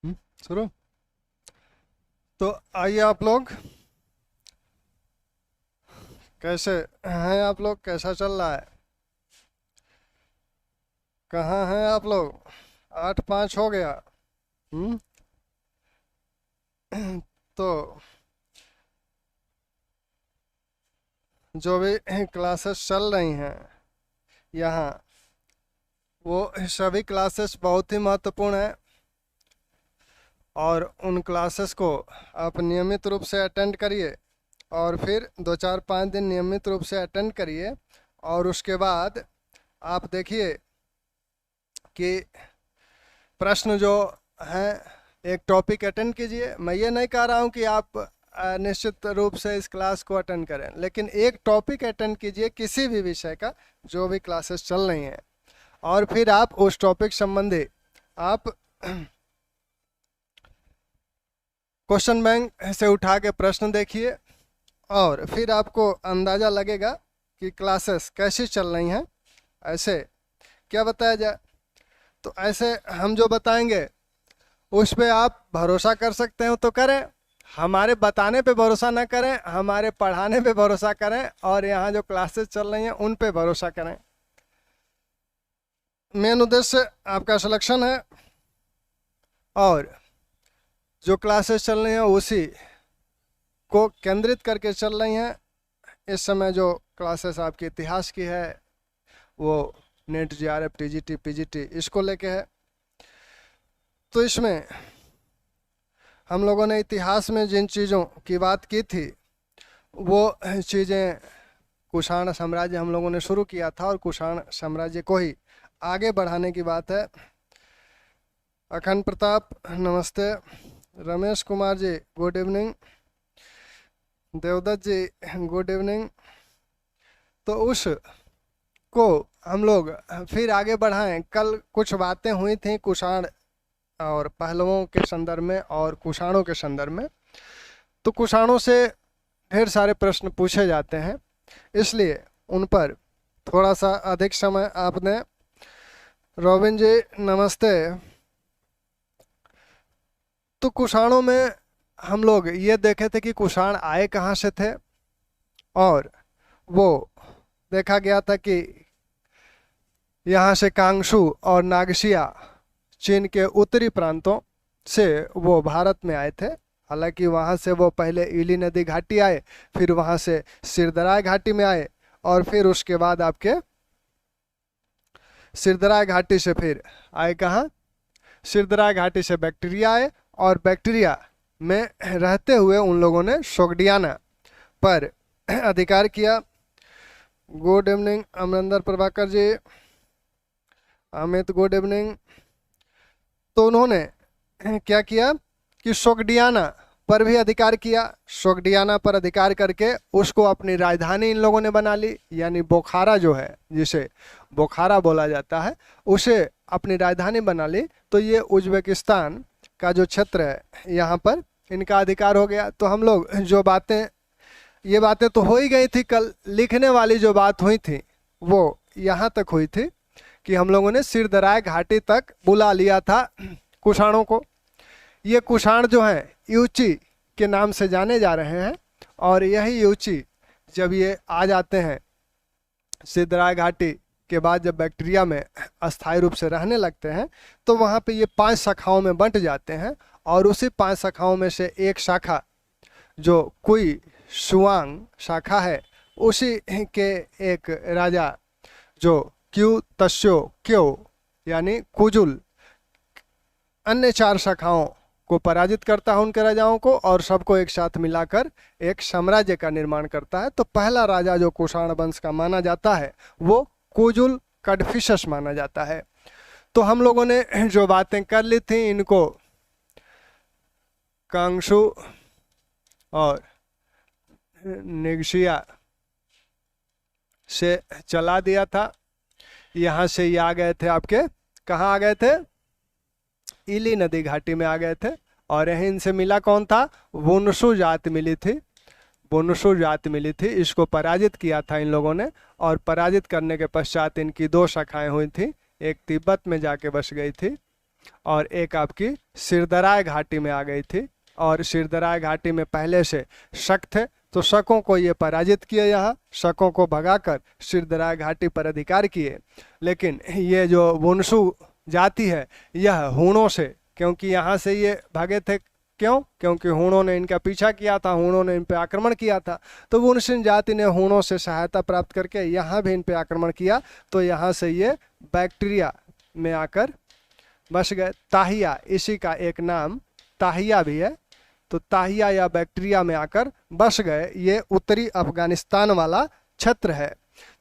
शुरू। तो आइए आप लोग, कैसे हैं आप लोग, कैसा चल रहा है, कहाँ हैं आप लोग? 8-5 हो गया। हम्म। तो जो भी क्लासेस चल रही हैं यहाँ, वो सभी क्लासेस बहुत ही महत्वपूर्ण है और उन क्लासेस को आप नियमित रूप से अटेंड करिए और फिर 2-4-5 दिन नियमित रूप से अटेंड करिए और उसके बाद आप देखिए कि प्रश्न जो हैं, एक टॉपिक अटेंड कीजिए। मैं ये नहीं कह रहा हूँ कि आप निश्चित रूप से इस क्लास को अटेंड करें, लेकिन एक टॉपिक अटेंड कीजिए किसी भी विषय का, जो भी क्लासेस चल रही हैं, और फिर आप उस टॉपिक संबंधी आप क्वेश्चन बैंक से उठा के प्रश्न देखिए और फिर आपको अंदाज़ा लगेगा कि क्लासेस कैसी चल रही हैं। ऐसे क्या बताया जाए, तो ऐसे हम जो बताएंगे उस पे आप भरोसा कर सकते हो तो करें, हमारे बताने पे भरोसा ना करें, हमारे पढ़ाने पे भरोसा करें और यहाँ जो क्लासेस चल रही हैं उन पे भरोसा करें। मेन उद्देश्य आपका सिलेक्शन है और जो क्लासेस चल रही हैं उसी को केंद्रित करके चल रही हैं। इस समय जो क्लासेस आपकी इतिहास की है वो नेट, जीआरएफ, टीजीटी, पीजीटी इसको लेके है। तो इसमें हम लोगों ने इतिहास में जिन चीज़ों की बात की थी वो चीज़ें, कुषाण साम्राज्य हम लोगों ने शुरू किया था और कुषाण साम्राज्य को ही आगे बढ़ाने की बात है। अखंड प्रताप नमस्ते, रमेश कुमार जी गुड इवनिंग, देवदत्त जी गुड इवनिंग। तो उस को हम लोग फिर आगे बढ़ाएं। कल कुछ बातें हुई थी कुषाण और पहलवों के संदर्भ में और कुषाणों के संदर्भ में, तो कुषाणों से ढेर सारे प्रश्न पूछे जाते हैं, इसलिए उन पर थोड़ा सा अधिक समय आपने। रोबिन जी नमस्ते। तो कुषाणों में हम लोग ये देखे थे कि कुषाण आए कहाँ से थे और वो देखा गया था कि यहाँ से कांगशू और नागसिया चीन के उत्तरी प्रांतों से वो भारत में आए थे। हालांकि वहाँ से वो पहले इली नदी घाटी आए, फिर वहाँ से सिरदराय घाटी में आए और फिर उसके बाद आपके सिरदराय घाटी से फिर आए कहाँ, सिरदराय घाटी से बैक्टीरिया आए और बैक्टीरिया में रहते हुए उन लोगों ने सोगडियाना पर अधिकार किया। Good evening Amarinder Prabhakar ji, Amit good evening. तो उन्होंने क्या किया कि सोगडियाना पर भी अधिकार किया। सोगडियाना पर अधिकार करके उसको अपनी राजधानी इन लोगों ने बना ली, यानी बोखारा जो है, जिसे बोखारा बोला जाता है, उसे अपनी राजधानी बना ली। तो ये उज्बेकिस्तान का जो क्षेत्र है यहाँ पर इनका अधिकार हो गया। तो हम लोग जो बातें, ये बातें तो हो ही गई थी, कल लिखने वाली जो बात हुई थी वो यहाँ तक हुई थी कि हम लोगों ने सिरदराय घाटी तक बुला लिया था कुषाणों को। ये कुषाण जो हैं यूची के नाम से जाने जा रहे हैं और यही यूची जब ये आ जाते हैं सिरदराय घाटी के बाद, जब बैक्टीरिया में अस्थायी रूप से रहने लगते हैं, तो वहाँ पे ये 5 शाखाओं में बंट जाते हैं और उसी 5 शाखाओं में से एक शाखा जो कुई शुआंग शाखा है, उसी के एक राजा जो क्यू तस्यो क्यो यानी कुजुल अन्य 4 शाखाओं को पराजित करता है, उनके राजाओं को, और सबको एक साथ मिलाकर एक साम्राज्य का निर्माण करता है। तो पहला राजा जो कुषाण वंश का माना जाता है वो कुजुल कड़फिशस माना जाता है। तो हम लोगों ने जो बातें कर ली थी इनको कांगशु और निगसिया से चला दिया था। यहाँ से ये आ गए थे, आपके कहाँ आ गए थे, इली नदी घाटी में आ गए थे और यहीं इनसे मिला कौन था, वुनसु जात मिली थी, वुनसु जात मिली थी। इसको पराजित किया था इन लोगों ने और पराजित करने के पश्चात इनकी 2 शाखाएं हुई थी, एक तिब्बत में जाके बस गई थी और एक आपकी सिरदराय घाटी में आ गई थी। और सिरदराय घाटी में पहले से शक थे, तो शकों को ये पराजित किए, यहाँ शकों को भगाकर सिरदराय घाटी पर अधिकार किए। लेकिन ये जो वुनसु जाति है यह हूणों से, क्योंकि यहाँ से ये भागे थे, क्यों? क्योंकि हूणों ने इनका पीछा किया था, हूणों ने इन पे आक्रमण किया था। तो वुनसिन जाति ने हूणों से सहायता प्राप्त करके यहाँ भी इन पे आक्रमण किया, तो यहाँ से ये बैक्टीरिया में आकर बस गए। ताहिया, इसी का एक नाम ताहिया भी है, तो ताहिया या बैक्टीरिया में आकर बस गए। ये उत्तरी अफगानिस्तान वाला क्षेत्र है,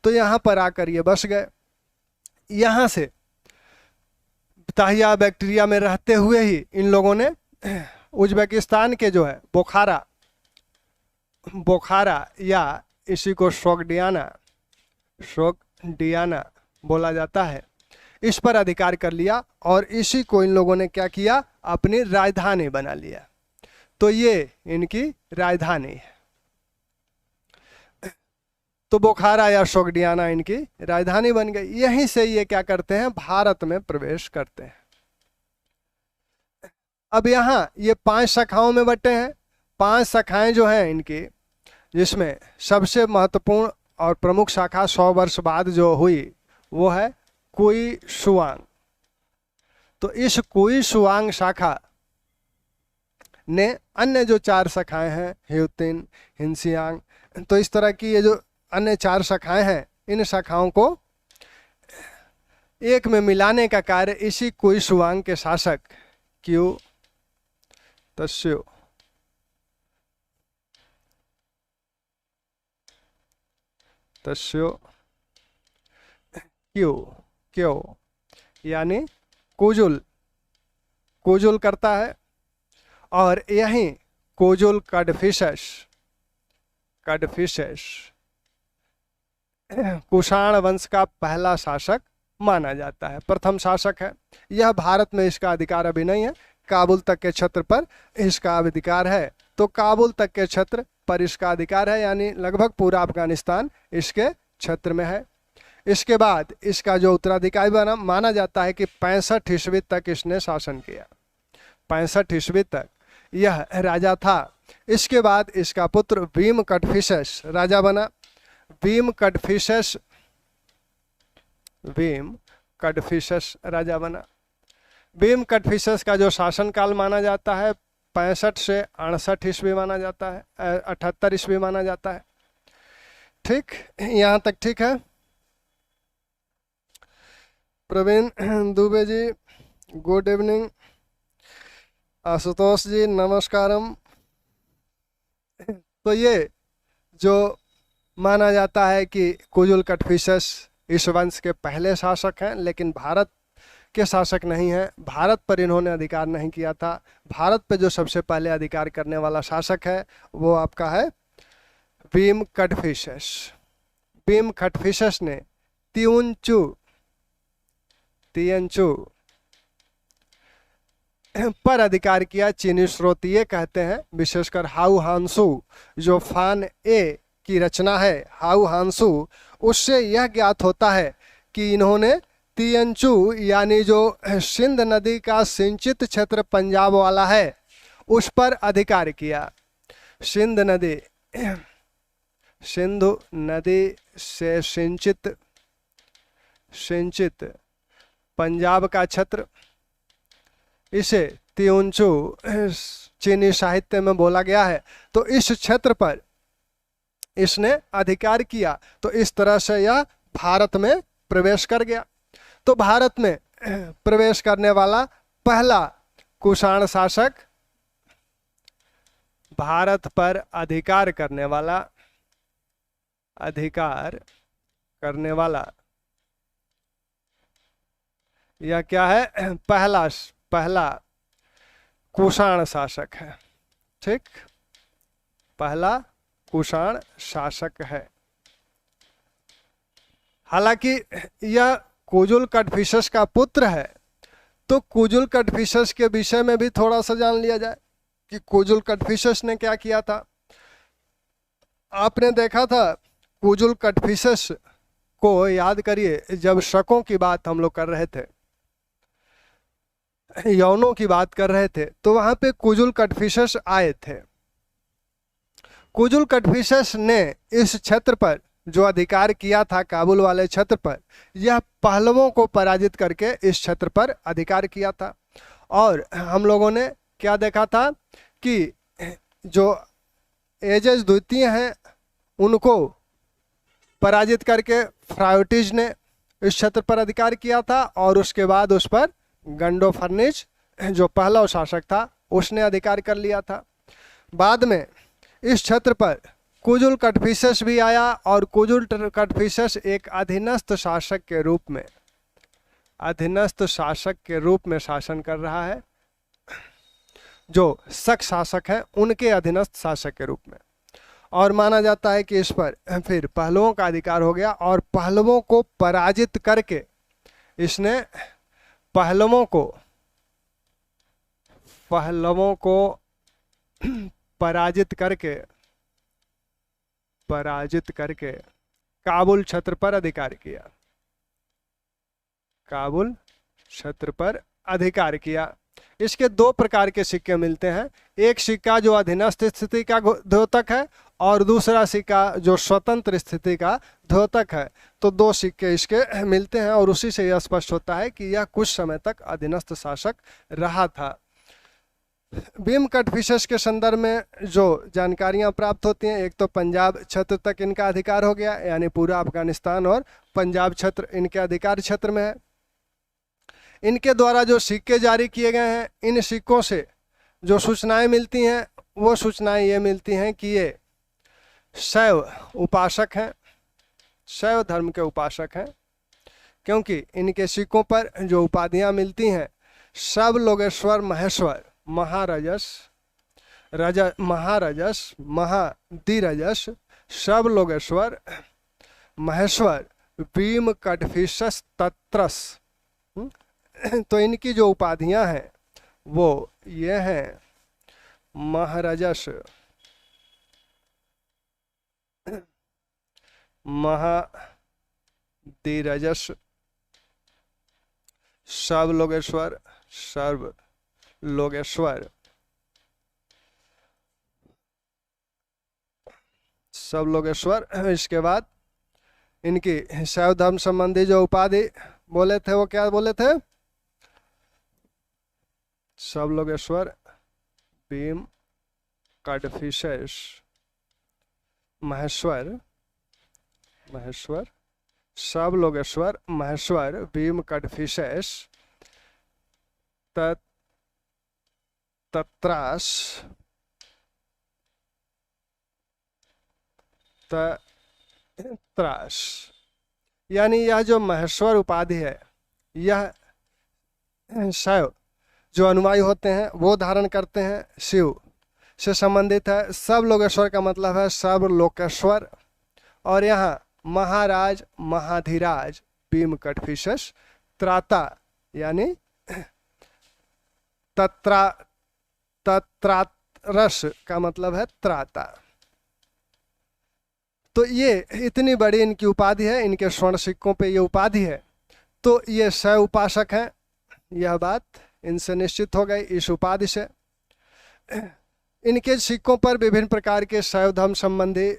तो यहाँ पर आकर ये बस गए। यहाँ से ताहिया बैक्टीरिया में रहते हुए ही इन लोगों ने उज्बेकिस्तान के जो है बोखारा या इसी को शोगडियाना बोला जाता है, इस पर अधिकार कर लिया। और इसी को इन लोगों ने क्या किया, अपनी राजधानी बना लिया। तो ये इनकी राजधानी है। तो बोखारा या शोगडियाना इनकी राजधानी बन गई। यहीं से ये क्या करते हैं, भारत में प्रवेश करते हैं। अब यहाँ ये 5 शाखाओं में बटे हैं। 5 शाखाएं जो हैं इनकी, जिसमें सबसे महत्वपूर्ण और प्रमुख शाखा 100 वर्ष बाद जो हुई वो है कुई शुआंग। तो इस कुई शुआंग शाखा ने अन्य जो 4 शाखाएं हैं, ह्यूतिन, हिनसियांग, तो इस तरह की ये जो अन्य 4 शाखाएं हैं, इन शाखाओं को एक में मिलाने का कार्य इसी कुई शुआंग के शासक क्यू तस्यो क्यों यानी कुजुल करता है। और यही कुजुल कडफिसेस कुषाण वंश का पहला शासक माना जाता है, प्रथम शासक है। यह भारत में इसका अधिकार अभी नहीं है, काबुल तक के क्षेत्र पर इसका अधिकार है। तो काबुल तक के क्षेत्र पर इसका अधिकार है, यानी लगभग पूरा अफगानिस्तान इसके क्षेत्र में है। इसके बाद इसका जो उत्तराधिकारी बना माना जाता है कि 65 ईस्वी तक इसने शासन किया। 65 ईस्वी तक यह राजा था। इसके बाद इसका पुत्र भीम कडफिसेस राजा बना। भीम कडफिसेस राजा बना। भीम कडफिसेस का जो शासनकाल माना जाता है 65 से 68 ईस्वी माना जाता है, 78 ईस्वी माना जाता है। ठीक, यहाँ तक ठीक है। Praveen Dubey ji good evening. आशुतोष जी नमस्कारम। तो ये जो माना जाता है कि कुजुल कडफिसेस इस वंश के पहले शासक हैं, लेकिन भारत के शासक नहीं हैं। भारत पर इन्होंने अधिकार नहीं किया था। भारत पे जो सबसे पहले अधिकार करने वाला शासक है वो आपका है भीम कडफिसेस। भीम कडफिसेस ने तियनचू पर अधिकार किया। चीनी स्रोत ये कहते हैं, विशेषकर हाउ हांसू जो फान ए की रचना है हाउ हांसू, उससे यह ज्ञात होता है कि इन्होंने तियनचू यानी जो सिंध नदी का सिंचित क्षेत्र पंजाब वाला है उस पर अधिकार किया। सिंधु नदी से सिंचित पंजाब का क्षेत्र, इसे तियनचू चीनी साहित्य में बोला गया है। तो इस क्षेत्र पर इसने अधिकार किया, तो इस तरह से यह भारत में प्रवेश कर गया। तो भारत में प्रवेश करने वाला पहला कुषाण शासक, भारत पर अधिकार करने वाला यह क्या है, पहला कुषाण शासक है। ठीक, पहला कुषाण शासक है। हालांकि यह कुजुल कडफिसेस का पुत्र है, तो कुजुल कडफिसेस के विषय में भी थोड़ा सा जान लिया जाए कि कुजुल कडफिसेस ने क्या किया था। आपने देखा था कुजुल कडफिसेस को याद करिए, जब शकों की बात हम लोग कर रहे थे यवनों की बात कर रहे थे, तो वहां पे कुजुल कटफिशस आए थे। कुजुल कटफिशस ने इस क्षेत्र पर जो अधिकार किया था, काबुल वाले क्षेत्र पर, यह पहलवों को पराजित करके इस क्षेत्र पर अधिकार किया था। और हम लोगों ने क्या देखा था कि जो एजेस द्वितीय हैं उनको पराजित करके फ्रायोटिज ने इस क्षेत्र पर अधिकार किया था, और उसके बाद उस पर गंडोफर्निज जो पहला शासक था उसने अधिकार कर लिया था। बाद में इस क्षेत्र पर कुजुल कटफिशस भी आया, और कुजुल कटफिशस एक अधीनस्थ शासक के रूप में, अधीनस्थ शासक के रूप में शासन कर रहा है। जो शक शासक हैं उनके अधीनस्थ शासक के रूप में, और माना जाता है कि इस पर फिर पहलवों का अधिकार हो गया, और पहलवों को पराजित करके इसने पहलवों को पराजित करके काबुल क्षेत्र पर अधिकार किया, काबुल क्षेत्र पर अधिकार किया। इसके दो प्रकार के सिक्के मिलते हैं, एक सिक्का जो अधीनस्थ स्थिति का द्योतक है, और दूसरा सिक्का जो स्वतंत्र स्थिति का द्योतक है। तो दो सिक्के इसके मिलते हैं, और उसी से यह स्पष्ट होता है कि यह कुछ समय तक अधीनस्थ शासक रहा था। भीम कटफिशस के संदर्भ में जो जानकारियां प्राप्त होती हैं, एक तो पंजाब क्षेत्र तक इनका अधिकार हो गया, यानी पूरा अफगानिस्तान और पंजाब क्षेत्र इनके अधिकार क्षेत्र में है। इनके द्वारा जो सिक्के जारी किए गए हैं, इन सिक्कों से जो सूचनाएं मिलती हैं वो सूचनाएं ये मिलती हैं कि ये शैव उपासक हैं, शैव धर्म के उपासक हैं, क्योंकि इनके सिक्कों पर जो उपाधियां मिलती हैं, सब लोगेश्वर महेश्वर महारजस महारजस महाधिरजस सब लोगेश्वर महेश्वर भीम कटफिशस तत्रस। तो इनकी जो उपाधियां हैं वो ये हैं महारजस महाधिरजस सब लोगेश्वर सर्व लोगेश्वर सब लोगेश्वर। इसके बाद इनकी शैव धर्म संबंधी जो उपाधि बोले थे वो क्या बोले थे? सब लोगेश्वर भीम कटफिशस महेश्वर सब लोगेश्वर महेश्वर भीम कटफिशस तत्रास यानी यह जो महेश्वर उपाधि है, यह शैव जो अनुयायी होते हैं वो धारण करते हैं, शिव से संबंधित है। सब लोकेश्वर का मतलब है सब लोकेश्वर, और यहाँ महाराज महाधिराज भीम कटफिशस त्राता यानी तत्रारस का मतलब है त्राता। तो ये इतनी बड़ी इनकी उपाधि है, इनके स्वर्ण सिक्कों पे ये उपाधि है। तो ये शैव उपासक हैं, यह बात इनसे निश्चित हो गई इस उपाधि से। इनके सिक्कों पर विभिन्न प्रकार के शैव धर्म संबंधी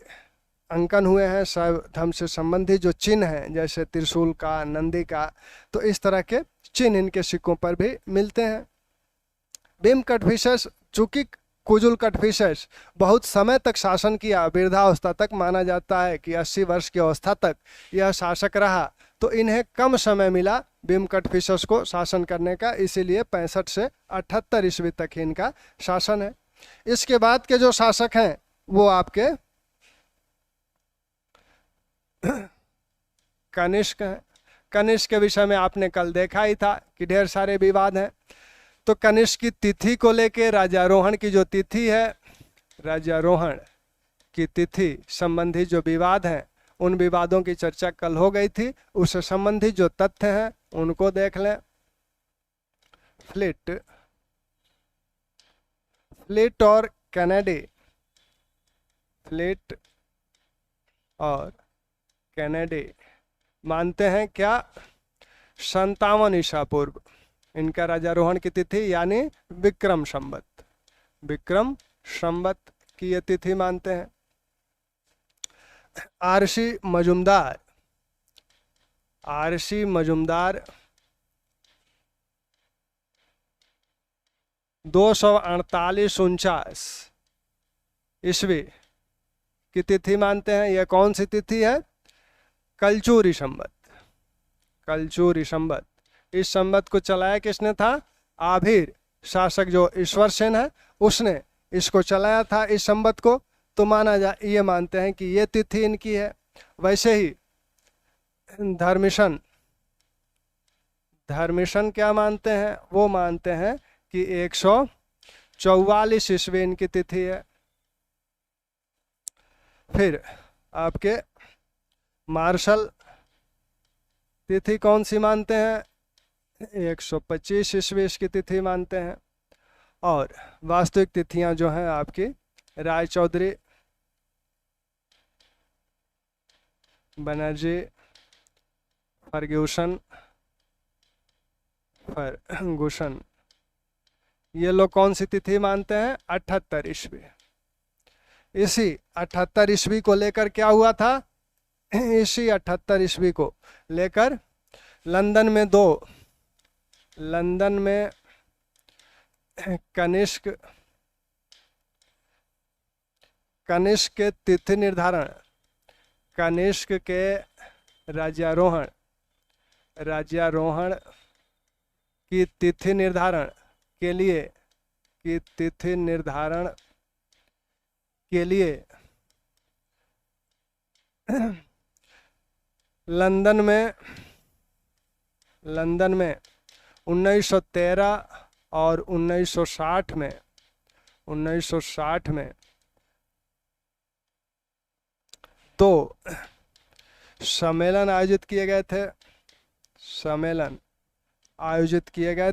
अंकन हुए हैं, शैव धर्म से संबंधित जो चिन्ह हैं, जैसे त्रिशूल का, नंदी का, तो इस तरह के चिन्ह इनके सिक्कों पर भी मिलते हैं। भीम कटफिशस, चूंकि कुजुल कटफिशस बहुत समय तक शासन किया, वृद्धावस्था तक, माना जाता है कि 80 वर्ष की अवस्था तक यह शासक रहा, तो इन्हें कम समय मिला भीम कटफिशस को शासन करने का, इसीलिए 65 से 78 ईस्वी तक ही इनका शासन है। इसके बाद के जो शासक हैं वो आपके कनिष्क हैं। कनिष्क के विषय में आपने कल देखा ही था कि ढेर सारे विवाद हैं। तो कनिष्क की तिथि को लेके, राज्यारोहण की जो तिथि है, राज्यारोहण की तिथि संबंधी जो विवाद हैं, उन विवादों की चर्चा कल हो गई थी। उससे संबंधित जो तथ्य हैं उनको देख लें। फ्लिट और कैनेडी, फ्लिट और कैनेडी मानते हैं क्या? 57 ईसा पूर्व इनका राजारोहण की तिथि यानी विक्रम संवत, विक्रम संवत की ये तिथि मानते हैं। आरसी मजुमदार, आरसी मजुमदार 248-49 ईस्वी की तिथि मानते हैं। यह कौन सी तिथि है? कलचूरी संवत, कलचूरी संवत। इस संवत को चलाया किसने था? आभीर शासक जो ईश्वर सेन है उसने इसको चलाया था इस संवत को। तो ये मानते हैं कि ये तिथि इनकी है। वैसे ही धर्मिशन, धर्मिशन क्या मानते हैं? वो मानते हैं कि 144 ईस्वी इनकी तिथि है। फिर आपके मार्शल तिथि कौन सी मानते हैं? 125 ईस्वी इसकी तिथि मानते हैं। और वास्तविक तिथियां जो हैं आपकी राय चौधरी, बनर्जी, फर्ग्यूसन, फर्गुसन, ये लोग कौन सी तिथि मानते हैं? 78 ईस्वी। इसी 78 ईस्वी को लेकर क्या हुआ था? इसी 78 ईस्वी को लेकर लंदन में कनिष्क के तिथि निर्धारण, कनिष्क के राज्यारोहण की तिथि निर्धारण के लिए लंदन में 1913 और 1960 में दो सम्मेलन आयोजित किए गए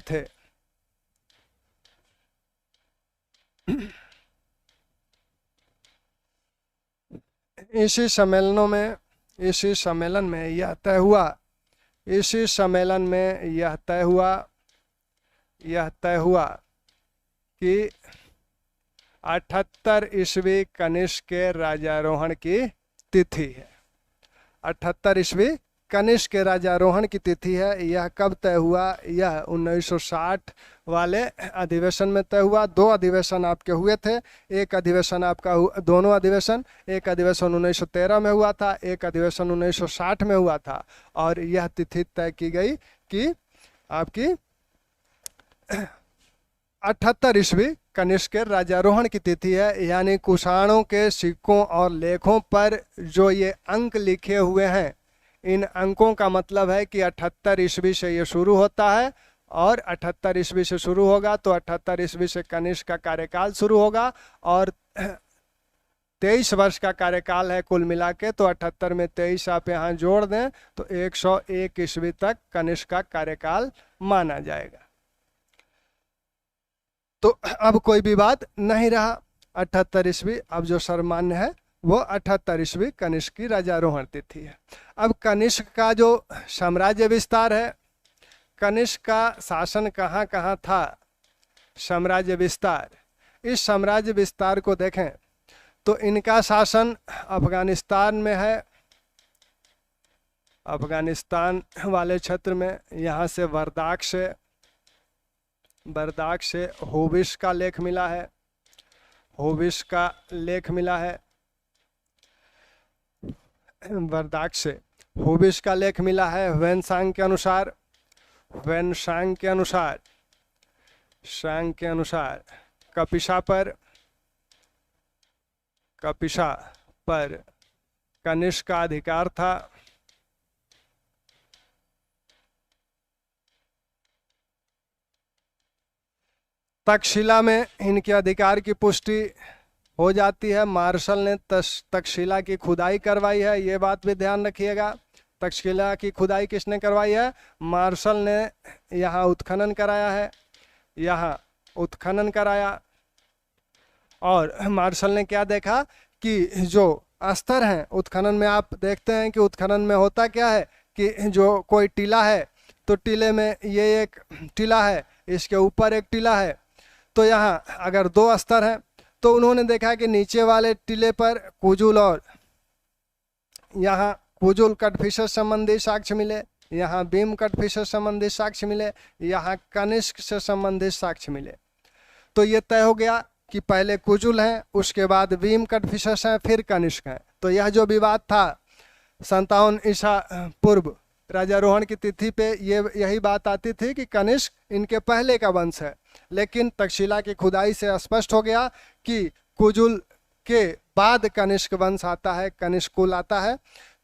थे। इसी सम्मेलन में यह तय हुआ कि 78 ईस्वी कनिष्क के राजारोहण की तिथि है। 78 ईस्वी कनिष्क के राजारोहण की तिथि है। यह कब तय हुआ? यह 1960 वाले अधिवेशन में तय हुआ। 2 अधिवेशन आपके हुए थे। एक अधिवेशन आपका दोनों अधिवेशन, एक अधिवेशन 1913 में हुआ था, एक अधिवेशन 1960 में हुआ था। और यह तिथि तय की गई कि आपकी 78 ईस्वी कनिष्क के राजारोहण की तिथि है। यानी कुषाणों के सिक्कों और लेखों पर जो ये अंक लिखे हुए हैं, इन अंकों का मतलब है कि 78 ईस्वी से ये शुरू होता है और 78 ईस्वी से शुरू होगा तो 78 ईस्वी से कनिष्क का कार्यकाल शुरू होगा और 23 वर्ष का कार्यकाल है कुल मिला के। तो 78 में 23 आप यहाँ जोड़ दें तो 101 ईस्वी तक कनिष्क का कार्यकाल माना जाएगा। तो अब कोई विवाद नहीं रहा। 78 ईस्वी अब जो सर्वमान्य है वो 78 ईस्वी कनिष्क की राजारोहण तिथि है। अब कनिष्क का जो साम्राज्य विस्तार है, कनिष्क का शासन कहाँ कहाँ था, साम्राज्य विस्तार, इस साम्राज्य विस्तार को देखें तो इनका शासन अफगानिस्तान में है। अफगानिस्तान वाले क्षेत्र में यहाँ से बर्दाक से होबिश का लेख मिला है, बर्दाक से होबिश का लेख मिला है। वेनसांग के अनुसार कपिशा पर कनिष्क का अधिकार था। तक्षशिला में इनके अधिकार की पुष्टि हो जाती है। मार्शल ने तक्षशिला की खुदाई करवाई है, ये बात भी ध्यान रखिएगा। तक्षशिला की खुदाई किसने करवाई है? मार्शल ने यहाँ उत्खनन कराया और मार्शल ने क्या देखा कि जो स्तर हैं उत्खनन में, आप देखते हैं कि उत्खनन में होता क्या है कि जो कोई टीला है तो टीले में ये एक टीला है, इसके ऊपर एक टीला है, तो यहाँ अगर दो स्तर हैं तो उन्होंने देखा कि नीचे वाले टीले पर कुजुल और यहाँ कुजुल कटफिशर संबंधी साक्ष्य मिले, यहाँ भीम कटफिशर संबंधी साक्ष्य मिले, यहाँ कनिष्क से संबंधित साक्ष्य मिले। तो ये तय हो गया कि पहले कुजुल हैं, उसके बाद भीम कटफिशर हैं, फिर कनिष्क हैं। तो यह जो विवाद था 57 ईसा पूर्व राजारोहण की तिथि पे, ये यही बात आती थी कि कनिष्क इनके पहले का वंश है, लेकिन तक्षशिला की खुदाई से स्पष्ट हो गया कि कुजुल के बाद कनिष्क वंश आता है, कनिष्क कुल आता है।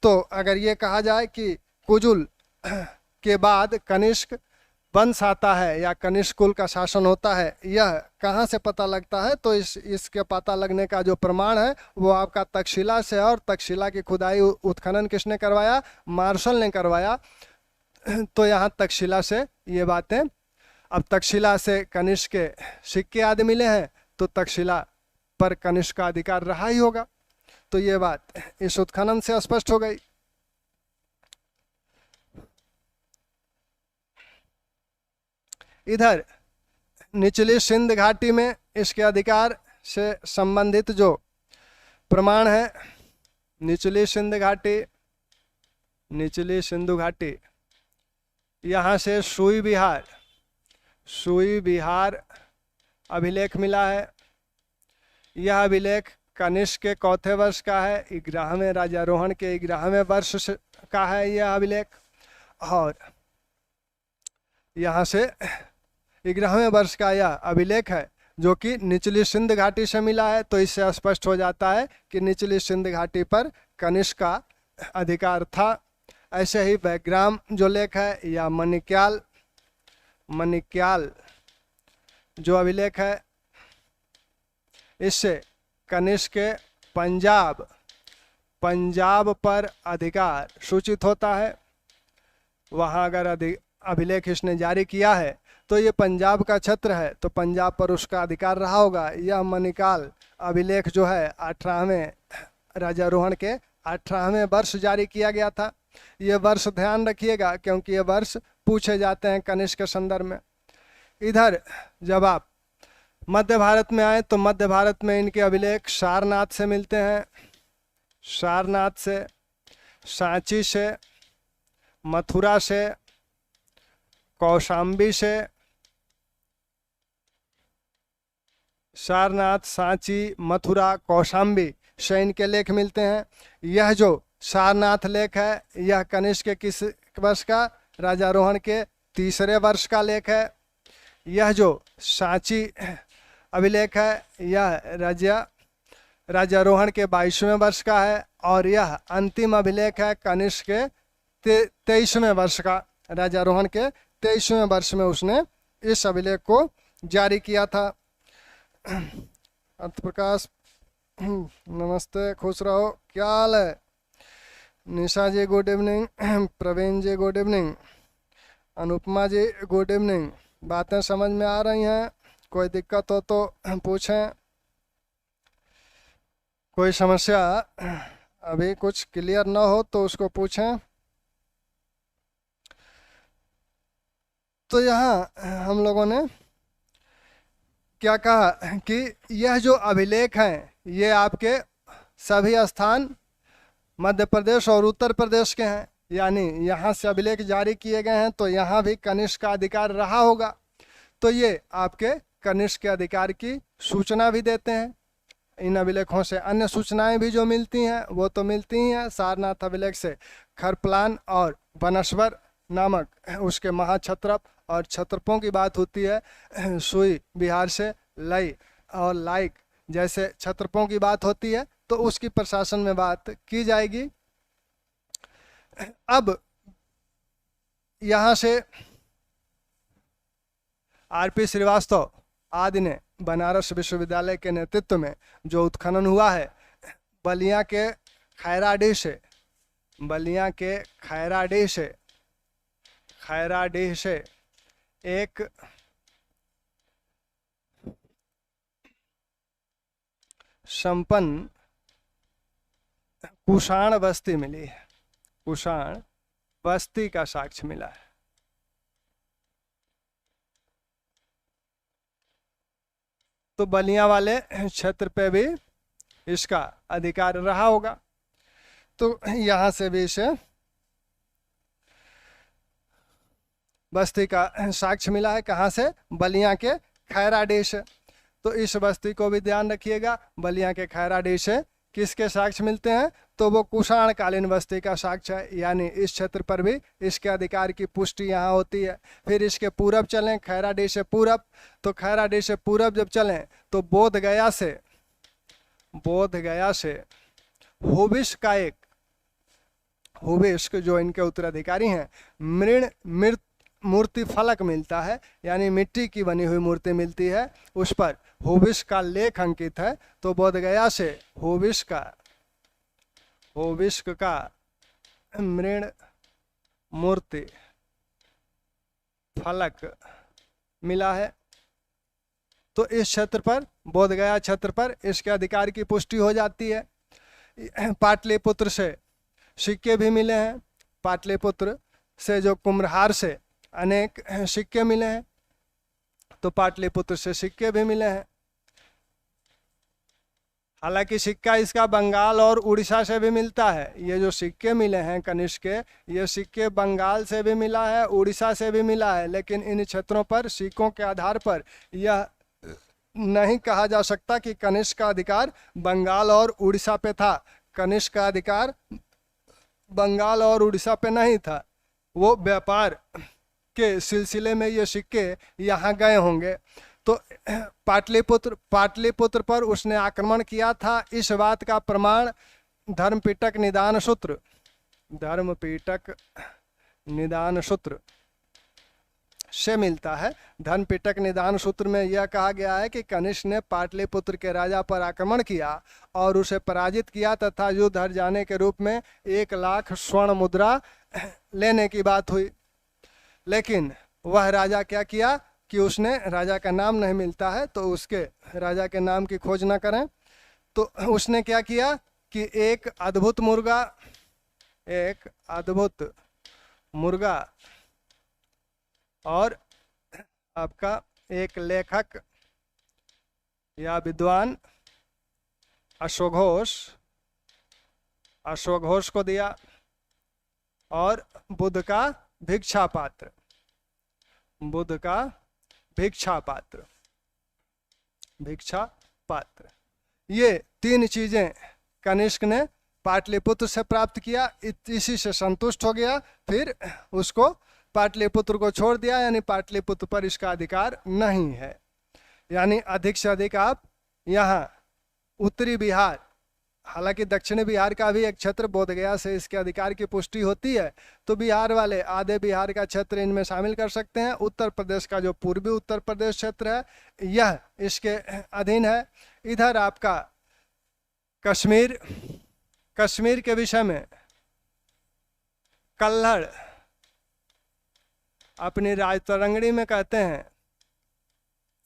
तो अगर ये कहा जाए कि कुजुल के बाद कनिष्क वंश आता है या कनिष्क कुल का शासन होता है, यह कहाँ से पता लगता है? तो इसके पता लगने का जो प्रमाण है वो आपका तक्षशिला से, और तक्षशिला की खुदाई उत्खनन किसने करवाया? मार्शल ने करवाया। तो यहाँ तक्षशिला से ये बातें, अब तक्षशिला से कनिष्क के सिक्के आदि मिले हैं, तो तक्षशिला पर कनिष्क का अधिकार रहा ही होगा। तो ये बात इस उत्खनन से स्पष्ट हो गई। इधर निचली सिंध घाटी में इसके अधिकार से संबंधित जो प्रमाण है, निचली सिंधु घाटी, यहाँ से सुई विहार अभिलेख मिला है। यह अभिलेख कनिष्क के चौथे वर्ष का है, 11वें राजारोहण के 11वें वर्ष का है यह अभिलेख, और यहाँ से 11वें वर्ष का यह अभिलेख है जो कि निचली सिंध घाटी से मिला है। तो इससे स्पष्ट हो जाता है कि निचली सिंध घाटी पर कनिष्क का अधिकार था। ऐसे ही बैग्राम जो लेख है या मणिक्याल जो अभिलेख है, इससे कनिष्क के पंजाब पर अधिकार सूचित होता है। वहाँ अगर अभिलेख इसने जारी किया है तो ये पंजाब का क्षेत्र है, तो पंजाब पर उसका अधिकार रहा होगा। यह मणिकाल अभिलेख जो है 18वें राजारोहण के 18वें वर्ष जारी किया गया था। ये वर्ष ध्यान रखिएगा क्योंकि ये वर्ष पूछे जाते हैं कनिष्क के संदर्भ में। इधर जब आप मध्य भारत में आए तो मध्य भारत में इनके अभिलेख सारनाथ से मिलते हैं, सारनाथ से, सांची से, मथुरा से, कौशाम्बी से। सारनाथ, सांची, मथुरा, कौशाम्बी से इनके लेख मिलते हैं। यह जो सारनाथ लेख है यह कनिष्क के किस वर्ष का? राजारोहण के 3रे वर्ष का लेख है। यह जो सांची अभिलेख है यह राजारोहण के 22वें वर्ष का है, और यह अंतिम अभिलेख है कनिष्क के 23वें वर्ष का। राजारोहण के 23वें वर्ष में उसने इस अभिलेख को जारी किया था। अर्थ प्रकाश नमस्ते, खुश रहो, क्या हाल है? निशा जी गुड इवनिंग, प्रवीण जी गुड इवनिंग, अनुपमा जी गुड इवनिंग। बातें समझ में आ रही हैं? कोई दिक्कत हो तो पूछें, कोई समस्या अभी कुछ क्लियर ना हो तो उसको पूछें। तो यहाँ हम लोगों ने क्या कहा कि यह जो अभिलेख हैं ये आपके सभी स्थान मध्य प्रदेश और उत्तर प्रदेश के हैं, यानी यहाँ से अभिलेख जारी किए गए हैं तो यहाँ भी कनिष्क का अधिकार रहा होगा। तो ये आपके कनिष्क के अधिकार की सूचना भी देते हैं। इन अभिलेखों से अन्य सूचनाएं भी जो मिलती हैं वो तो मिलती ही हैं। सारनाथ अभिलेख से खरप्लान और बनस्वर नामक उसके महाक्षत्रप और क्षत्रपों की बात होती है। सुई बिहार से लई और लाइक जैसे क्षत्रपों की बात होती है तो उसकी प्रशासन में बात की जाएगी। अब यहाँ से आरपी श्रीवास्तव आदि ने बनारस विश्वविद्यालय के नेतृत्व में जो उत्खनन हुआ है बलिया के खैराडीह से एक संपन्न कुषाण बस्ती मिली है। कुषाण बस्ती का साक्ष्य मिला है। तो बलिया वाले क्षेत्र पे भी इसका अधिकार रहा होगा। तो यहाँ से भी इसे बस्ती का साक्ष्य मिला है। कहाँ से? बलिया के खैराडीह से। तो इस बस्ती को भी ध्यान रखिएगा, बलिया के खैराडीह से किसके साक्ष्य मिलते हैं? तो वो कुषाण कालीन बस्ती का साक्ष्य है, यानी इस क्षेत्र पर भी इसके अधिकार की पुष्टि यहाँ होती है। फिर इसके पूरब चलें, खैराडीह से पूरब, तो खैराडीह से पूरब जब चलें तो बोध गया से होबिस्क का एक, होबिस्क जो इनके उत्तराधिकारी हैं, मृत मूर्ति फलक मिलता है, यानी मिट्टी की बनी हुई मूर्ति मिलती है, उस पर होबिस्क का लेख अंकित है। तो बोध गया से होबिस्क का मृण मूर्ति फलक मिला है। तो इस क्षेत्र पर, बोध गया क्षेत्र पर इसके अधिकार की पुष्टि हो जाती है। पाटलिपुत्र से सिक्के भी मिले हैं, पाटलिपुत्र से जो कुम्हरार से अनेक सिक्के मिले हैं, तो पाटलिपुत्र से सिक्के भी मिले हैं। हालांकि सिक्का इसका बंगाल और उड़ीसा से भी मिलता है। ये जो सिक्के मिले हैं कनिष्क के, ये सिक्के बंगाल से भी मिला है, उड़ीसा से भी मिला है, लेकिन इन क्षेत्रों पर सिक्कों के आधार पर यह नहीं कहा जा सकता कि कनिष्क का अधिकार बंगाल और उड़ीसा पे था। कनिष्क का अधिकार बंगाल और उड़ीसा पे नहीं था, वो व्यापार के सिलसिले में ये सिक्के यहाँ गए होंगे। तो पाटलिपुत्र पर उसने आक्रमण किया था, इस बात का प्रमाण धर्मपीटक निदान सूत्र से मिलता है। धर्मपीटक निदान सूत्र में यह कहा गया है कि कनिष्क ने पाटलिपुत्र के राजा पर आक्रमण किया और उसे पराजित किया तथा युद्ध हार जाने के रूप में 1 लाख स्वर्ण मुद्रा लेने की बात हुई। लेकिन वह राजा क्या किया कि उसने, राजा का नाम नहीं मिलता है तो उसके राजा के नाम की खोज न करें, तो उसने क्या किया कि एक अद्भुत मुर्गा और आपका एक लेखक या विद्वान अश्वघोष को दिया और बुध का भिक्षा पात्र, ये 3 चीजें कनिष्क ने पाटलिपुत्र से प्राप्त किया। इसी से संतुष्ट हो गया, फिर उसको पाटलिपुत्र को छोड़ दिया, यानी पाटलिपुत्र पर इसका अधिकार नहीं है। यानी अधिक से अधिक आप यहाँ उत्तरी बिहार, हालांकि दक्षिणी बिहार का भी एक क्षेत्र बोध गया से इसके अधिकार की पुष्टि होती है, तो बिहार वाले आधे बिहार का क्षेत्र इनमें शामिल कर सकते हैं। उत्तर प्रदेश का जो पूर्वी उत्तर प्रदेश क्षेत्र है यह इसके अधीन है। इधर आपका कश्मीर के विषय में कल्हड़ अपनी राजतरंगिणी में कहते हैं,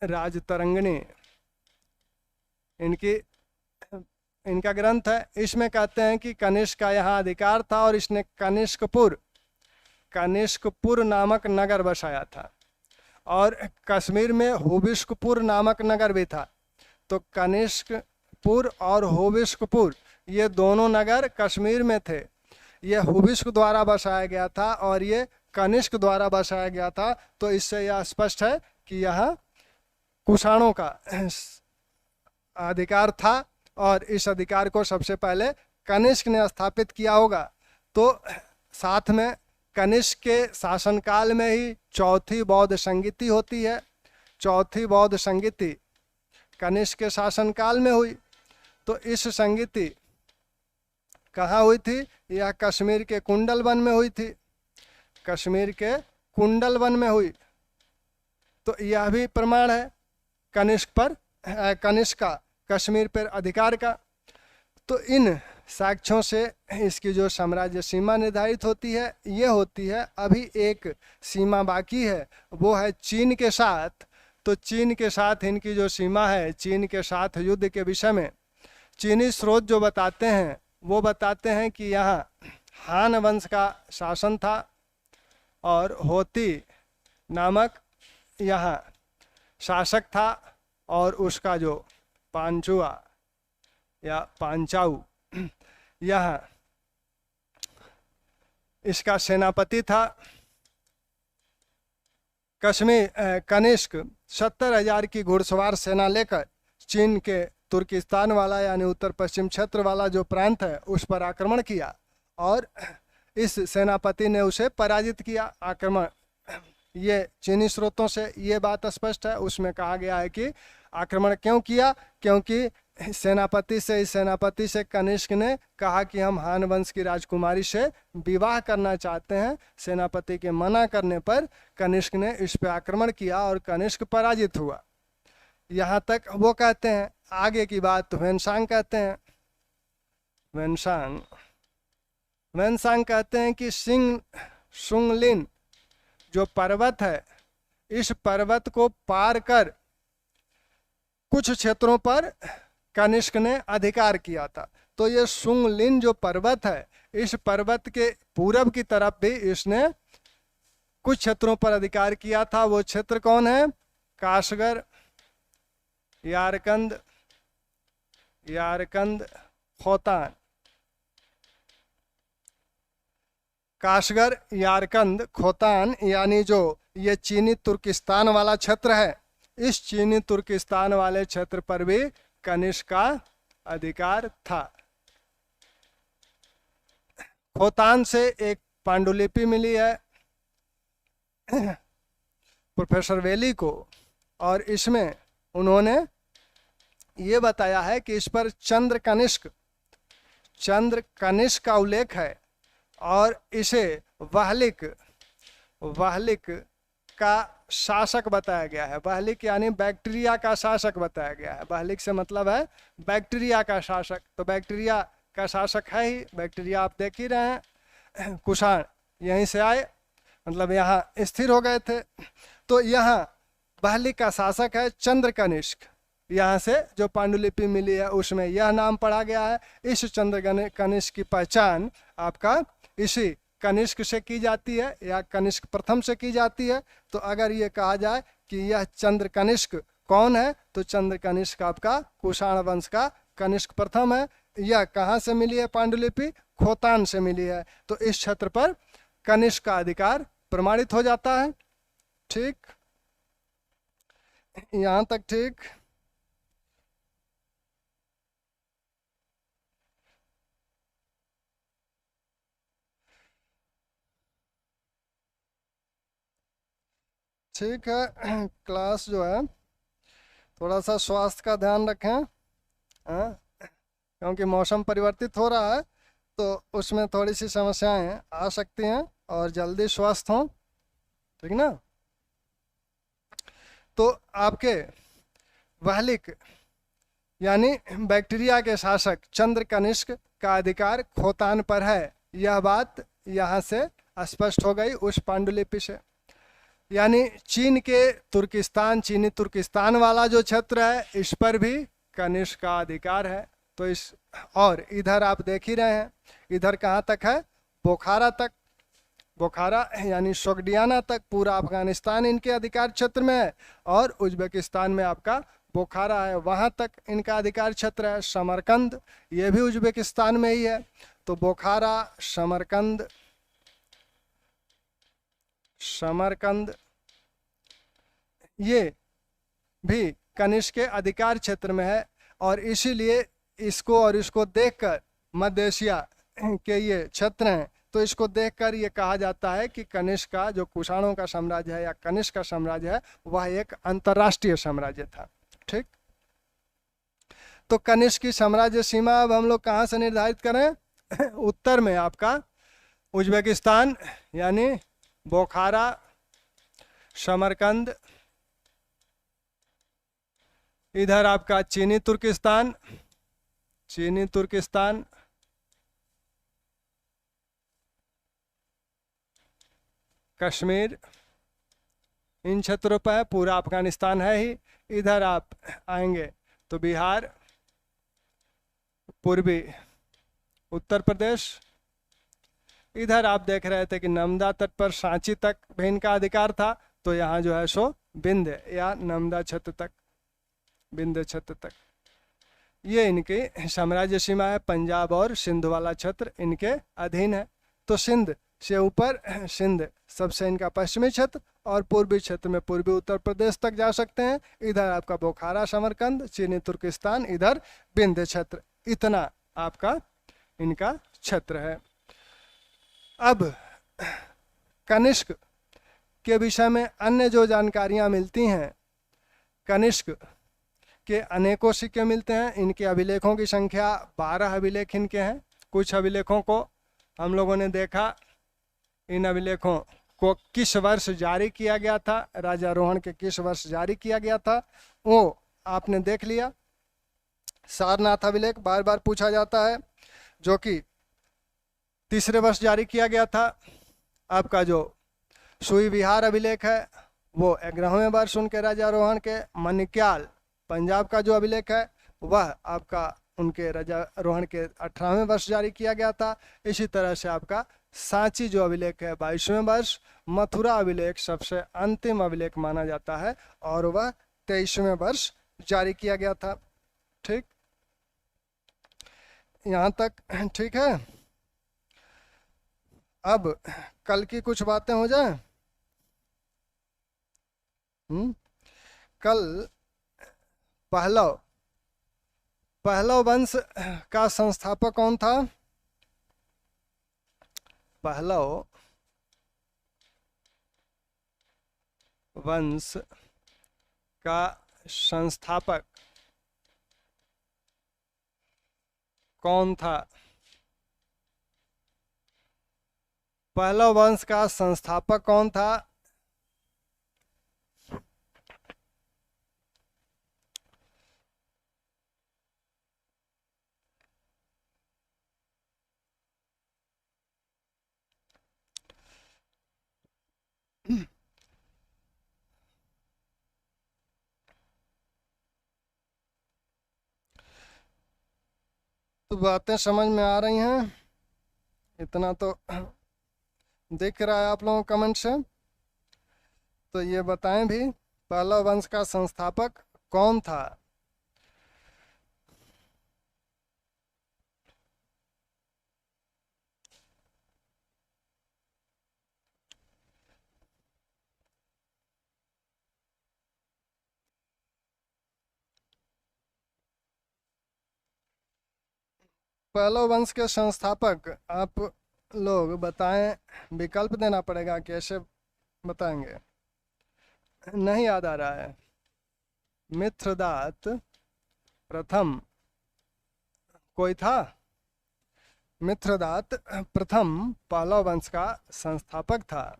राजतरंगिणी इनका ग्रंथ है, इसमें कहते हैं कि कनिष्क का यहाँ अधिकार था और इसने कनिष्कपुर नामक नगर बसाया था, और कश्मीर में होबिस्कपुर नामक नगर भी था। तो कनिष्कपुर और होबिस्कपुर ये दोनों नगर कश्मीर में थे। ये होबिस्क द्वारा बसाया गया था और ये कनिष्क द्वारा बसाया गया था। तो इससे यह स्पष्ट है कि यहाँ कुषाणों का अधिकार था और इस अधिकार को सबसे पहले कनिष्क ने स्थापित किया होगा। तो साथ में कनिष्क के शासनकाल में ही चौथी बौद्ध संगीति होती है। चौथी बौद्ध संगीति कनिष्क के शासनकाल में हुई। तो इस संगीति कहाँ हुई थी? यह कश्मीर के कुंडल वन में हुई थी, कश्मीर के कुंडल वन में हुई। तो यह भी प्रमाण है कनिष्क का कश्मीर पर अधिकार का। तो इन साक्ष्यों से इसकी जो साम्राज्य सीमा निर्धारित होती है ये होती है। अभी एक सीमा बाकी है, वो है चीन के साथ। तो चीन के साथ इनकी जो सीमा है, चीन के साथ युद्ध के विषय में चीनी स्रोत जो बताते हैं वो बताते हैं कि यहाँ हान वंश का शासन था और होती नामक यहाँ शासक था। और उसका जो पांचुआ या पांचाऊ यह इसका सेनापति था। कश्मीर कनिष्क 70,000 की घुड़सवार सेना लेकर चीन के तुर्किस्तान वाला यानी उत्तर पश्चिम क्षेत्र वाला जो प्रांत है उस पर आक्रमण किया और इस सेनापति ने उसे पराजित किया। आक्रमण ये चीनी स्रोतों से ये बात स्पष्ट है, उसमें कहा गया है कि आक्रमण क्यों किया, क्योंकि इस सेनापति से कनिष्क ने कहा कि हम हान वंश की राजकुमारी से विवाह करना चाहते हैं। सेनापति के मना करने पर कनिष्क ने इस पर आक्रमण किया और कनिष्क पराजित हुआ। यहाँ तक वो कहते हैं। आगे की बात वेनसांग कहते हैं। वेनसांग कहते हैं कि सुंगलिन जो पर्वत है, इस पर्वत को पार कर कुछ क्षेत्रों पर कनिष्क ने अधिकार किया था। तो ये सुंगलिन जो पर्वत है, इस पर्वत के पूरब की तरफ भी इसने कुछ क्षेत्रों पर अधिकार किया था। वो क्षेत्र कौन है? Kashgar, Yarkand, Khotan. Kashgar, Yarkand, Khotan यानी जो ये चीनी तुर्किस्तान वाला क्षेत्र है, इस चीनी तुर्किस्तान वाले क्षेत्र पर भी कनिष्क का अधिकार था। खोतान से एक पांडुलिपि मिली है प्रोफेसर वेली को, और इसमें उन्होंने ये बताया है कि इस पर चंद्र कनिष्क का उल्लेख है और इसे वाहलिक का शासक बताया गया है। वाहलिक यानी बैक्टीरिया का शासक बताया गया है। वाहलिक से मतलब है बैक्टीरिया का शासक, तो बैक्टीरिया का शासक है ही। बैक्टीरिया आप देख ही रहे हैं, कुषाण यहीं से आए, मतलब यहाँ स्थिर हो गए थे। तो यहाँ वाहलिक का शासक है चंद्र कनिष्क। यहाँ से जो पांडुलिपि मिली है उसमें यह नाम पढ़ा गया है। इस चंद्र कनिष्क की पहचान आपका इसी कनिष्क से की जाती है या कनिष्क प्रथम से की जाती है। तो अगर ये कहा जाए कि यह चंद्र कनिष्क कौन है, तो चंद्र कनिष्क आपका कुषाण वंश का कनिष्क प्रथम है। यह कहाँ से मिली है पांडुलिपि? खोतान से मिली है। तो इस क्षेत्र पर कनिष्क का अधिकार प्रमाणित हो जाता है। ठीक, यहाँ तक ठीक। ठीक है, क्लास जो है थोड़ा सा स्वास्थ्य का ध्यान रखें, क्योंकि मौसम परिवर्तित हो रहा है तो उसमें थोड़ी सी समस्याएं आ सकती हैं, और जल्दी स्वस्थ हों, ठीक ना। तो आपके वाहलिक यानी बैक्टीरिया के शासक चंद्र कनिष्क का अधिकार खोतान पर है। यह बात यहाँ से स्पष्ट हो गई उस पांडुलिपि से। यानी चीनी तुर्किस्तान वाला जो क्षेत्र है, इस पर भी कनिष्क का अधिकार है। तो इस और इधर आप देख ही रहे हैं, इधर कहाँ तक है? बोखारा तक। बोखारा यानी सोगडियाना तक पूरा अफगानिस्तान इनके अधिकार क्षेत्र में है, और उज्बेकिस्तान में आपका बोखारा है, वहाँ तक इनका अधिकार क्षेत्र है। समरकंद ये भी उज्बेकिस्तान में ही है। तो बोखारा, समरकंद ये भी कनिष्क के अधिकार क्षेत्र में है, और इसीलिए इसको देखकर मध्य एशिया के ये क्षेत्र हैं, तो इसको देखकर ये कहा जाता है कि कनिष्क का जो कुषाणों का साम्राज्य है या कनिष्क का साम्राज्य है वह एक अंतरराष्ट्रीय साम्राज्य था। ठीक, तो कनिष्क की साम्राज्य सीमा अब हम लोग कहाँ से निर्धारित करें? उत्तर में आपका उज्बेकिस्तान यानी बोखारा, समरकंद, इधर आपका चीनी तुर्किस्तान, कश्मीर, इन क्षेत्रों पर पूरा अफगानिस्तान है ही। इधर आप आएंगे तो बिहार, पूर्वी उत्तर प्रदेश, इधर आप देख रहे थे कि नर्मदा तट पर सांची तक भी इनका अधिकार था, तो यहाँ जो है सो विंध्य या नर्मदा क्षेत्र तक। विंध्य क्षेत्र तक। ये इनकी साम्राज्य सीमा है। पंजाब और सिंध वाला क्षेत्र इनके अधीन है। तो सिंध से ऊपर सिंध सबसे इनका पश्चिमी क्षेत्र, और पूर्वी क्षेत्र में पूर्वी उत्तर प्रदेश तक जा सकते हैं। इधर आपका बोखारा, समरकंद, चीनी तुर्किस्तान, इधर विंध्य क्षेत्र, इतना आपका इनका क्षेत्र है। अब कनिष्क के विषय में अन्य जो जानकारियां मिलती हैं, कनिष्क के अनेकों सिक्के मिलते हैं। इनके अभिलेखों की संख्या 12 अभिलेख इनके हैं। कुछ अभिलेखों को हम लोगों ने देखा, इन अभिलेखों को किस वर्ष जारी किया गया था, राजारोहण के किस वर्ष जारी किया गया था, वो आपने देख लिया। सारनाथ अभिलेख बार बार पूछा जाता है, जो कि तीसरे वर्ष जारी किया गया था। आपका जो सुई विहार अभिलेख है वो 11वें वर्ष उनके राजारोहण के। मनिक्याल पंजाब का जो अभिलेख है वह आपका उनके राजारोहण के 18वें वर्ष जारी किया गया था। इसी तरह से आपका सांची जो अभिलेख है 22वें वर्ष। मथुरा अभिलेख सबसे अंतिम अभिलेख माना जाता है और वह 23वें वर्ष जारी किया गया था। ठीक, यहाँ तक ठीक है। अब कल की कुछ बातें हो जाएं। कल पहलव वंश का संस्थापक कौन था? पहलव वंश का संस्थापक कौन था? पहलव वंश का संस्थापक कौन था? तो बातें समझ में आ रही हैं? इतना तो दिख रहा है आप लोगों को कमेंट से। तो ये बताएं भी, पहलव वंश का संस्थापक कौन था? पहलव वंश के संस्थापक आप लोग बताएं। विकल्प देना पड़ेगा, कैसे बताएंगे? नहीं याद आ रहा है। मित्रदात प्रथम कोई था? मित्रदात प्रथम पहलव वंश का संस्थापक था,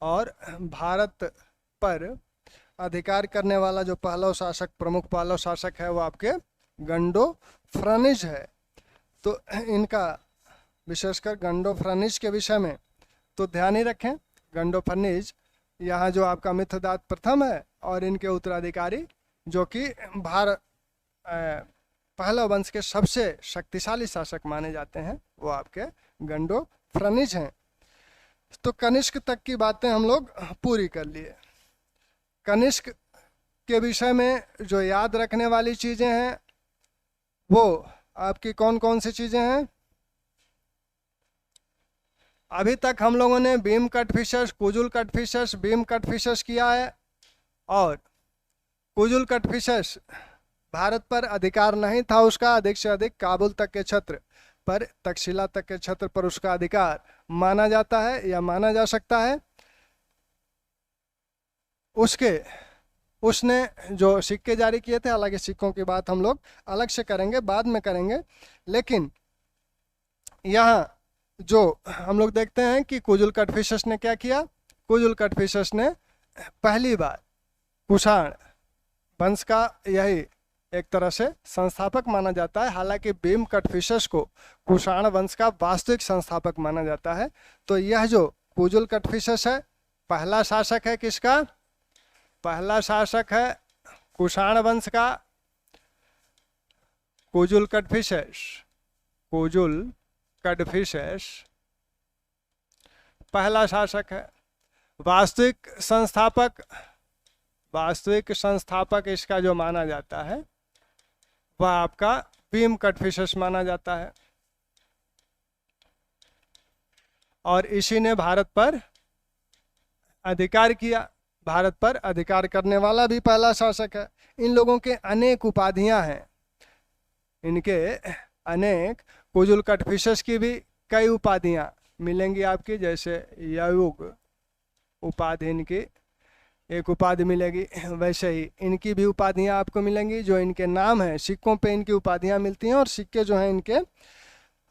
और भारत पर अधिकार करने वाला जो पहलव शासक, प्रमुख पहलव शासक है वो आपके गंडोफ्रनिज है। तो इनका विशेषकर गंडोफ्रनिज के विषय में तो ध्यान ही रखें। गंडोफ्रनिज यहाँ जो आपका मित्रदात प्रथम है, और इनके उत्तराधिकारी जो कि पहलव वंश के सबसे शक्तिशाली शासक माने जाते हैं, वो आपके गंडोफ्रनिज हैं। तो कनिष्क तक की बातें हम लोग पूरी कर लिए। कनिष्क के विषय में जो याद रखने वाली चीज़ें हैं वो आपकी कौन कौन सी चीज़ें हैं? अभी तक हम लोगों ने Vima Kadphises, Kujula Kadphises, Vima Kadphises किया है। और कुजुल कट फिशर्स भारत पर अधिकार नहीं था उसका, अधिक से अधिक काबुल तक के क्षेत्र पर, तक्षशिला तक के क्षेत्र पर उसका अधिकार माना जाता है या माना जा सकता है। उसने जो सिक्के जारी किए थे, हालांकि सिक्कों की बात हम लोग अलग से करेंगे, बाद में करेंगे, लेकिन यहाँ जो हम लोग देखते हैं कि कुजुल कट फिशर्स ने क्या किया। कुजुल कट फिशर्स ने पहली बार कुषाण वंश का यही एक तरह से संस्थापक माना जाता है। हालांकि बीम कट फिशर्स को कुषाण वंश का वास्तविक संस्थापक माना जाता है। तो यह जो कुजुल कट फिशर्स है, पहला शासक है किसका? पहला शासक है कुषाण वंश का, कुजुल कट फिशर्स। कुजुल कट फिशर्स पहला शासक है। वास्तविक संस्थापक वास्तविक संस्थापक इसका जो माना जाता है वह आपका भीम कटफिशस माना जाता है, और इसी ने भारत पर अधिकार किया। भारत पर अधिकार करने वाला भी पहला शासक है। इन लोगों के अनेक उपाधियां हैं, इनके अनेक, कुजुल कटफिशस की भी कई उपाधियां मिलेंगी आपकी, जैसे ययुग उपाधि इनकी एक उपाधि मिलेगी, वैसे ही इनकी भी उपाधियां आपको मिलेंगी। जो इनके नाम हैं, सिक्कों पे इनकी उपाधियां मिलती हैं, और सिक्के जो हैं इनके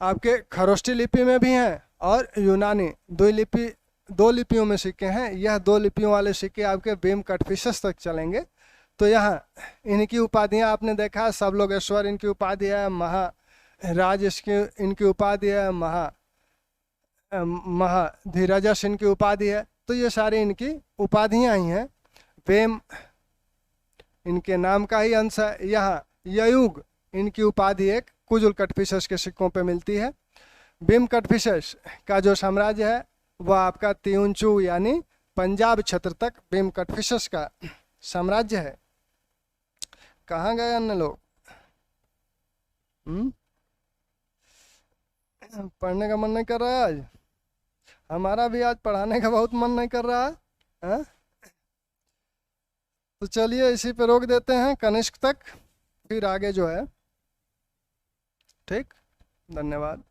आपके खरोष्टी लिपि में भी हैं और यूनानी दो लिपियों में सिक्के हैं। यह 2 लिपियों वाले सिक्के आपके भीम कटफिशस तक चलेंगे। तो यहाँ इनकी उपाधियां आपने देखा, सब लोगेश्वर इनकी उपाधि है, महाराज इसकी इनकी उपाधि है, महाधीरजस इनकी उपाधि है। तो ये सारी इनकी उपाधियां ही हैं। भीम इनके नाम का ही अंश है। यहाँ ययुग इनकी उपाधि एक कुजुल कटफिशस के सिक्कों पे मिलती है। भीम कटफिशस का जो साम्राज्य है वह आपका तिउंचू यानी पंजाब क्षेत्र तक भीम कटफिशस का साम्राज्य है। कहाँ गए अन्य लोग? पढ़ने का मन नहीं कर रहा है आज? हमारा भी आज पढ़ाने का बहुत मन नहीं कर रहा है। तो चलिए इसी पे रोक देते हैं कनिष्क तक, फिर आगे जो है। ठीक, धन्यवाद।